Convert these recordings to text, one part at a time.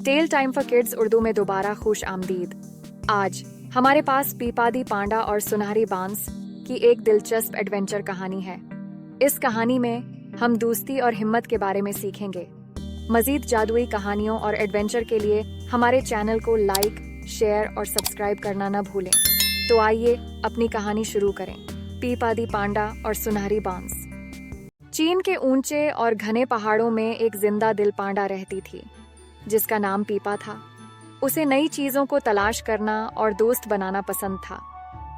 Tell time for kids Urdu में दोबारा खुश आमदीद। आज हमारे पास पीपादी पांडा और सुनहरी बांस की एक दिलचस्प एडवेंचर कहानी है। इस कहानी में हम दोस्ती और हिम्मत के बारे में सीखेंगे। मजीद जादुई कहानियों और एडवेंचर के लिए हमारे चैनल को लाइक, शेयर और सब्सक्राइब करना न भूलें। तो आइए अपनी कहानी शुरू करें। पीपादी पांडा और सुनहरी बांस। चीन के ऊंचे और घने पहाड़ों में एक जिंदा दिल पांडा रहती थी, जिसका नाम पीपा था। उसे नई चीजों को तलाश करना और दोस्त बनाना पसंद था।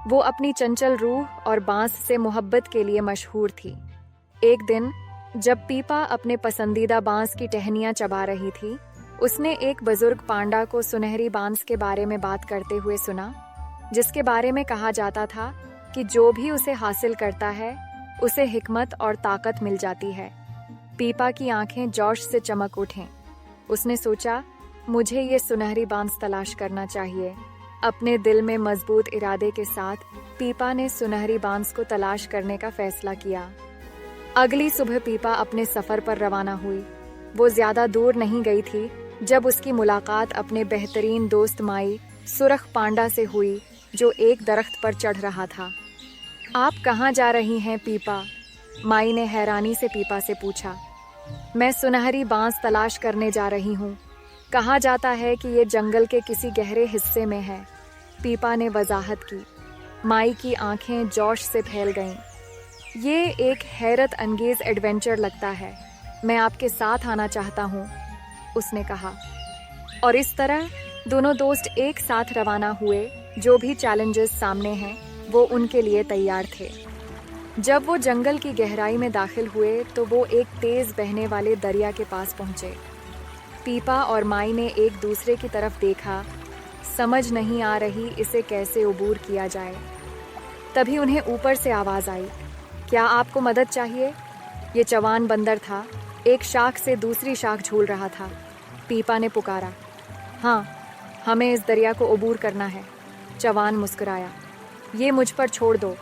वो अपनी चंचल रूह और बांस से मोहब्बत के लिए मशहूर थी। एक दिन जब पीपा अपने पसंदीदा बांस की टहनियां चबा रही थी, उसने एक बुजुर्ग पांडा को सुनहरी बांस के बारे में बात करते हुए सुना, जिसके बारे में कहा जाता था कि जो भी उसे हासिल करता है उसे हिकमत और ताकत मिल जाती है। पीपा की आंखें जोश से चमक उठें। उसने सोचा, मुझे ये सुनहरी बांस तलाश करना चाहिए। अपने दिल में मजबूत इरादे के साथ पीपा ने सुनहरी बांस को तलाश करने का फैसला किया। अगली सुबह पीपा अपने सफर पर रवाना हुई। वो ज्यादा दूर नहीं गई थी जब उसकी मुलाकात अपने बेहतरीन दोस्त माई सुरख पांडा से हुई, जो एक दरख्त पर चढ़ रहा था। आप कहाँ जा रही हैं पीपा? माई ने हैरानी से पीपा से पूछा। मैं सुनहरी बांस तलाश करने जा रही हूँ। कहा जाता है कि ये जंगल के किसी गहरे हिस्से में है, पीपा ने वजाहत की। माई की आंखें जोश से फैल गईं। ये एक हैरत अंगेज एडवेंचर लगता है, मैं आपके साथ आना चाहता हूँ, उसने कहा। और इस तरह दोनों दोस्त एक साथ रवाना हुए। जो भी चैलेंजेस सामने हैं वो उनके लिए तैयार थे। जब वो जंगल की गहराई में दाखिल हुए तो वो एक तेज बहने वाले दरिया के पास पहुंचे। पीपा और माई ने एक दूसरे की तरफ देखा, समझ नहीं आ रही इसे कैसे अबूर किया जाए। तभी उन्हें ऊपर से आवाज आई, क्या आपको मदद चाहिए? ये जवान बंदर था, एक शाख से दूसरी शाख झूल रहा था। पीपा ने पुकारा। हाँ, हमें इस दरिया को अबूर करना है, जवान मुस्कुराया। ये मुझ पर छोड़ दो।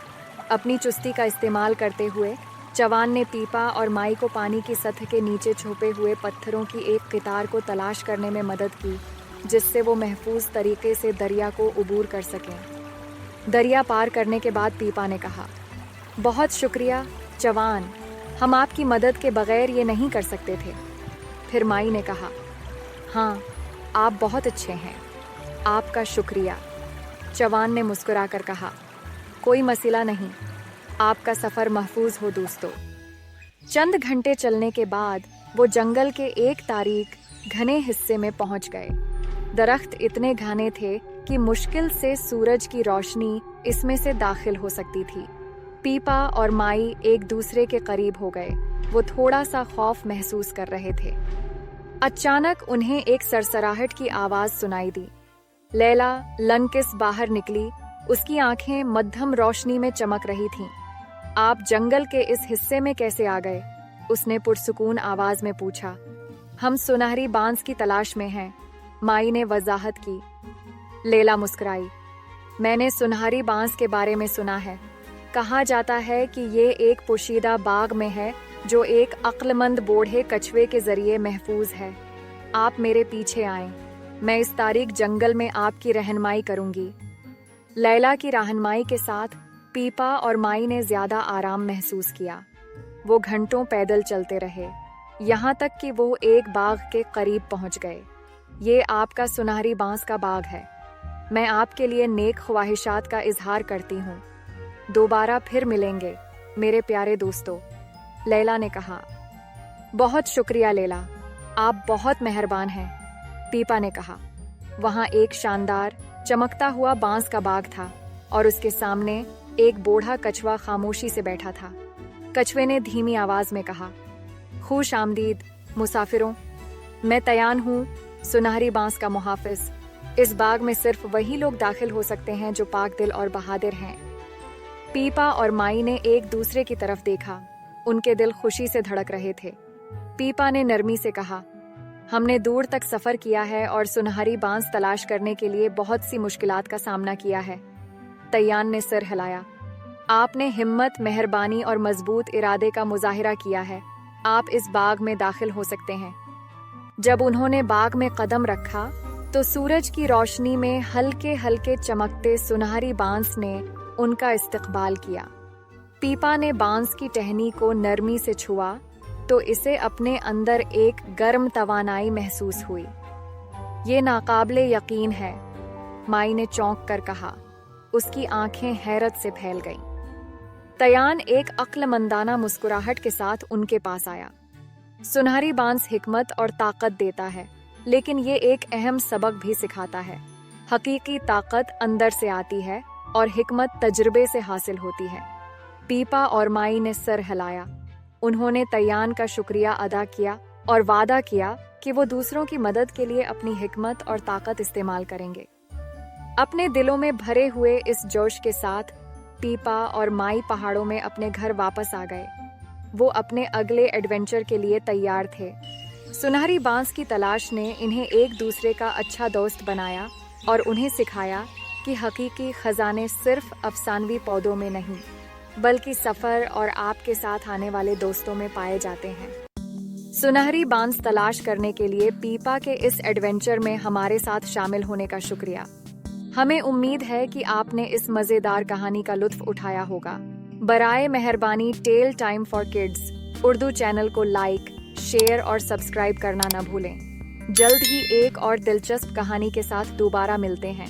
अपनी चुस्ती का इस्तेमाल करते हुए जवान ने पीपा और माई को पानी की सतह के नीचे छुपे हुए पत्थरों की एक कितार को तलाश करने में मदद की, जिससे वो महफूज तरीके से दरिया को अबूर कर सकें। दरिया पार करने के बाद पीपा ने कहा, बहुत शुक्रिया जवान, हम आपकी मदद के बगैर ये नहीं कर सकते थे। फिर माई ने कहा, हाँ, आप बहुत अच्छे हैं, आपका शुक्रिया। जवान ने मुस्कुराकर कहा, कोई मसला नहीं, आपका सफर महफूज हो दोस्तों। चंद घंटे चलने के बाद वो जंगल के एक तारीक घने हिस्से में पहुंच गए। दरख्त इतने घने थे कि मुश्किल से सूरज की रोशनी इसमें से दाखिल हो सकती थी। पीपा और माई एक दूसरे के करीब हो गए। वो थोड़ा सा खौफ महसूस कर रहे थे। अचानक उन्हें एक सरसराहट की आवाज सुनाई दी। लैला लनकिस बाहर निकली। उसकी आंखें मध्यम रोशनी में चमक रही थीं। आप जंगल के इस हिस्से में कैसे आ गए? उसने पुरसुकून आवाज में पूछा। हम सुनहरी बांस की तलाश में हैं, माई ने वजाहत की। लैला मुस्कुराई। मैंने सुनहरी बांस के बारे में सुना है। कहा जाता है कि ये एक पोशीदा बाग में है जो एक अक्लमंद बूढ़े कछुए के जरिए महफूज है। आप मेरे पीछे आएं, मैं इस तारीक जंगल में आपकी रहनुमाई करूंगी। लैला की रहनुमाई के साथ पीपा और माई ने ज्यादा आराम महसूस किया। वो घंटों पैदल चलते रहे, यहाँ तक कि वो एक बाग के करीब पहुंच गए। ये आपका सुनहरी बांस का बाग है। मैं आपके लिए नेक ख्वाहिशात का इजहार करती हूँ। दोबारा फिर मिलेंगे मेरे प्यारे दोस्तों, लैला ने कहा। बहुत शुक्रिया लैला, आप बहुत मेहरबान हैं, पीपा ने कहा। वहाँ एक शानदार चमकता हुआ बांस का बाग था और उसके सामने एक बूढ़ा कछुआ खामोशी से बैठा था। कछुए ने धीमी आवाज में कहा, खुश आमदीद मुसाफिरों, मैं तयान हूँ, सुनहरी बांस का मुहाफिज। इस बाग में सिर्फ वही लोग दाखिल हो सकते हैं जो पाक दिल और बहादुर हैं। पीपा और माई ने एक दूसरे की तरफ देखा। उनके दिल खुशी से धड़क रहे थे। पीपा ने नरमी से कहा, हमने दूर तक सफर किया है और सुनहरी बांस तलाश करने के लिए बहुत सी मुश्किलात का सामना किया है। तयान ने सिर हिलाया। आपने हिम्मत, मेहरबानी और मजबूत इरादे का मुजाहिरा किया है। आप इस बाग में दाखिल हो सकते हैं। जब उन्होंने बाग में कदम रखा तो सूरज की रोशनी में हल्के हल्के चमकते सुनहरी बांस ने उनका इस्तकबाल किया। पीपा ने बांस की टहनी को नरमी से छुआ तो इसे अपने अंदर एक गर्म तवानाई महसूस हुई। ये नाकाबिले यकीन है, माई ने चौंक कर कहा। उसकी आंखें हैरत से फैल गईं। तयान एक अक्लमंदाना मुस्कुराहट के साथ उनके पास आया। सुनहरी बांस हिकमत और ताकत देता है, लेकिन ये एक अहम सबक भी सिखाता है। हकीकी ताकत अंदर से आती है और हिकमत तजुर्बे से हासिल होती है। पीपा और माई ने सर हिलाया। उन्होंने तयान का शुक्रिया अदा किया और वादा किया कि वो दूसरों की मदद के लिए अपनी हिकमत और ताकत इस्तेमाल करेंगे। अपने दिलों में भरे हुए इस जोश के साथ पीपा और माई पहाड़ों में अपने घर वापस आ गए। वो अपने अगले एडवेंचर के लिए तैयार थे। सुनहरी बांस की तलाश ने इन्हें एक दूसरे का अच्छा दोस्त बनाया और उन्हें सिखाया कि हकीकी खजाने सिर्फ अफसानवी पौधों में नहीं, बल्कि सफर और आपके साथ आने वाले दोस्तों में पाए जाते हैं। सुनहरी बांस तलाश करने के लिए पीपा के इस एडवेंचर में हमारे साथ शामिल होने का शुक्रिया। हमें उम्मीद है कि आपने इस मजेदार कहानी का लुत्फ उठाया होगा। बराए मेहरबानी tale time for kids Urdu channel को लाइक, शेयर और सब्सक्राइब करना न भूलें। जल्द ही एक और दिलचस्प कहानी के साथ दोबारा मिलते हैं।